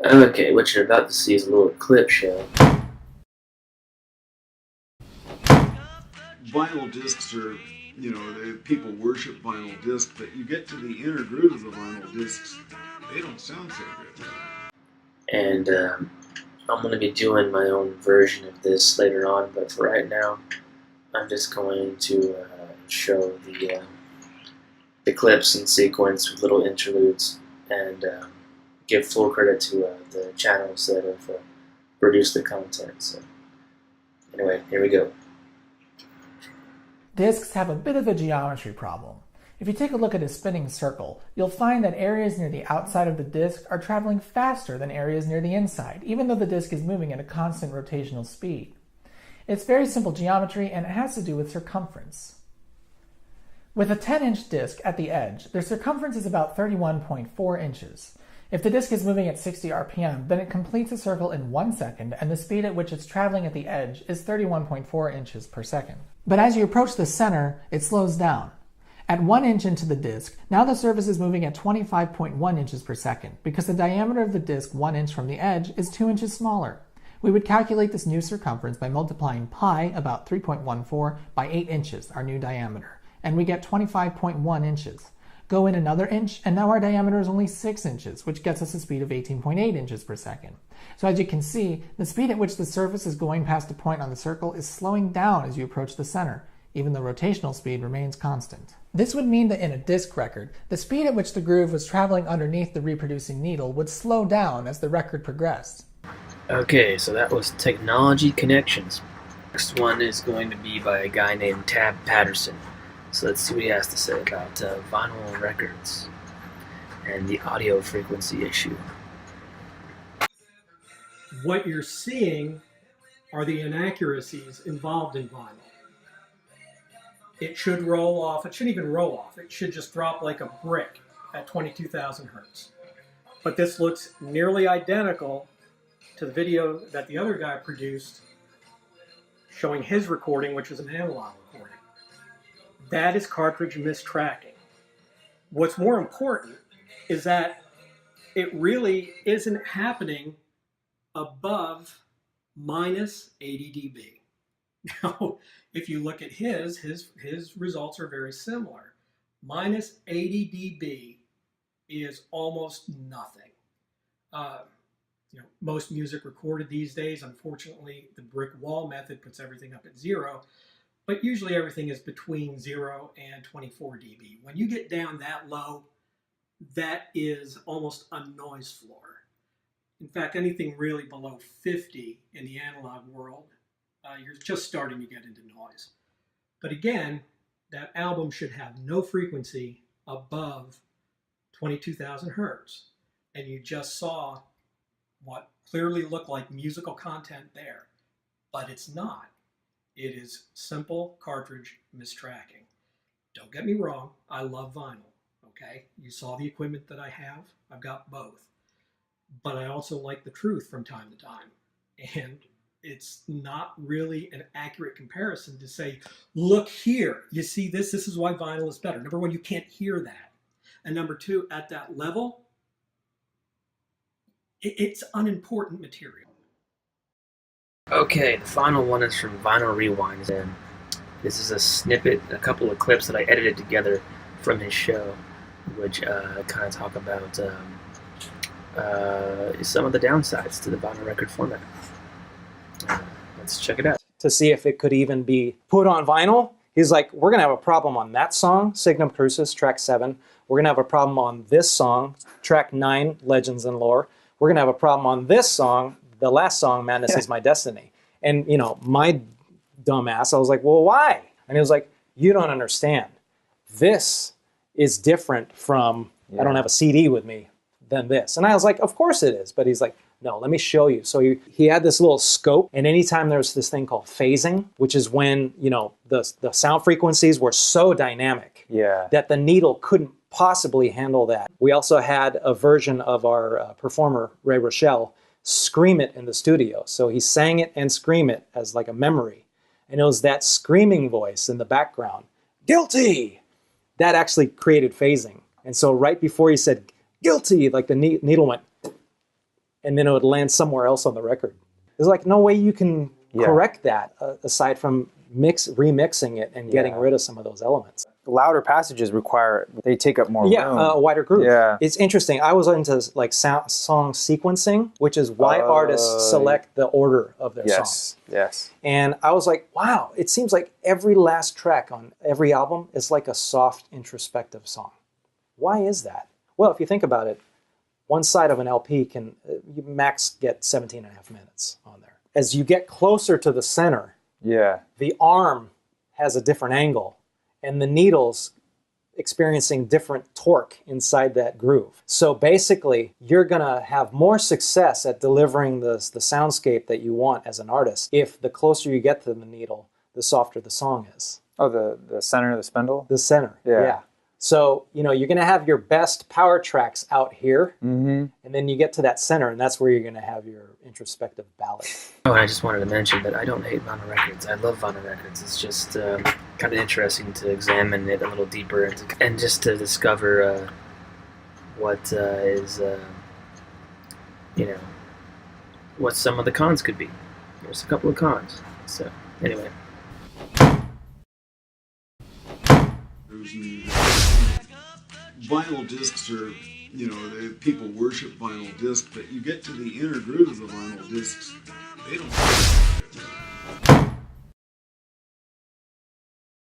Okay, what you're about to see is a little clip show. Vinyl discs are, people worship vinyl discs, but you get to the inner grooves of vinyl discs, they don't sound so good. And I'm going to be doing my own version of this later on, but for right now, I'm just going to show the clips in sequence with little interludes and give full credit to the channels that have produced the content. So anyway, here we go. Discs have a bit of a geometry problem. If you take a look at a spinning circle, you'll find that areas near the outside of the disc are traveling faster than areas near the inside, even though the disc is moving at a constant rotational speed. It's very simple geometry, and it has to do with circumference. With a 10-inch disc at the edge, the circumference is about 31.4 inches. If the disc is moving at 60 RPM, then it completes a circle in 1 second, and the speed at which it's traveling at the edge is 31.4 inches per second. But as you approach the center, it slows down. At 1 inch into the disc, now the surface is moving at 25.1 inches per second, because the diameter of the disc 1 inch from the edge is 2 inches smaller. We would calculate this new circumference by multiplying pi, about 3.14, by 8 inches, our new diameter, and we get 25.1 inches. Go in another inch, and now our diameter is only 6 inches, which gets us a speed of 18.8 inches per second. So as you can see, the speed at which the surface is going past a point on the circle is slowing down as you approach the center. Even the rotational speed remains constant. This would mean that in a disc record, the speed at which the groove was traveling underneath the reproducing needle would slow down as the record progressed. Okay, so that was Technology Connections. Next one is going to be by a guy named Tab Patterson. So let's see what he has to say about vinyl records and the audio frequency issue. What you're seeing are the inaccuracies involved in vinyl. It should roll off. It shouldn't even roll off. It should just drop like a brick at 22,000 hertz. But this looks nearly identical to the video that the other guy produced showing his recording, which is an analog recording. That is cartridge mistracking. What's more important is that it really isn't happening above minus 80 dB. Now, if you look at his results are very similar. Minus 80 dB is almost nothing. Most music recorded these days, unfortunately, the brick wall method puts everything up at 0, but usually everything is between 0 and 24 dB. When you get down that low, that is almost a noise floor. In fact, anything really below 50 in the analog world, you're just starting to get into noise. But again, that album should have no frequency above 22,000 hertz. And you just saw what clearly looked like musical content there. But it's not. It is simple cartridge mistracking. Don't get me wrong, I love vinyl, okay? You saw the equipment that I have. I've got both. But I also like the truth from time to time. And it's not really an accurate comparison to say, look here, you see this? This is why vinyl is better. Number one, you can't hear that. And number two, at that level, it's unimportant material. Okay, the final one is from Vinyl Rewind, and this is a snippet, a couple of clips that I edited together from his show, which kind of talk about some of the downsides to the vinyl record format. Let's check it out. To see if it could even be put on vinyl. He's like, we're going to have a problem on that song, Signum Crucis, track 7. We're going to have a problem on this song, track 9, Legends and Lore. We're going to have a problem on this song, the last song, Madness is My Destiny. And, my dumb ass, I was like, well, why? And he was like, you don't understand. This is different from, I don't have a CD with me, than this. And I was like, of course it is. But he's like, no, let me show you. So he had this little scope, and anytime there's this thing called phasing, which is when, the sound frequencies were so dynamic that the needle couldn't possibly handle that. We also had a version of our performer, Ray Rochelle, scream it in the studio. So he sang it and screamed it as like a memory. And it was that screaming voice in the background, guilty, that actually created phasing. And so right before he said guilty, like the needle went, and then it would land somewhere else on the record. There's like no way you can Yeah. correct that aside from remixing it and getting Yeah. rid of some of those elements. Louder passages they take up more Yeah, room. a wider groove. Yeah. It's interesting. I was into like song sequencing, which is why artists select the order of their songs. Yes. And I was like, wow, it seems like every last track on every album is like a soft, introspective song. Why is that? Well, if you think about it, one side of an LP can you max get 17 and a half minutes on there. As you get closer to the center, Yeah. the arm has a different angle, and the needle's experiencing different torque inside that groove. So basically, you're going to have more success at delivering the soundscape that you want as an artist if the closer you get to the needle, the softer the song is. Oh, the center of the spindle? The center, Yeah. So, you're going to have your best power tracks out here, Mm-hmm. and then you get to that center, and that's where you're going to have your introspective ballad. Oh, and I just wanted to mention that I don't hate vinyl records. I love vinyl records. It's just kind of interesting to examine it a little deeper and just to discover what is, what some of the cons could be. There's a couple of cons. So, anyway. Vinyl discs are, people worship vinyl discs, but you get to the inner grooves of vinyl discs, they don't.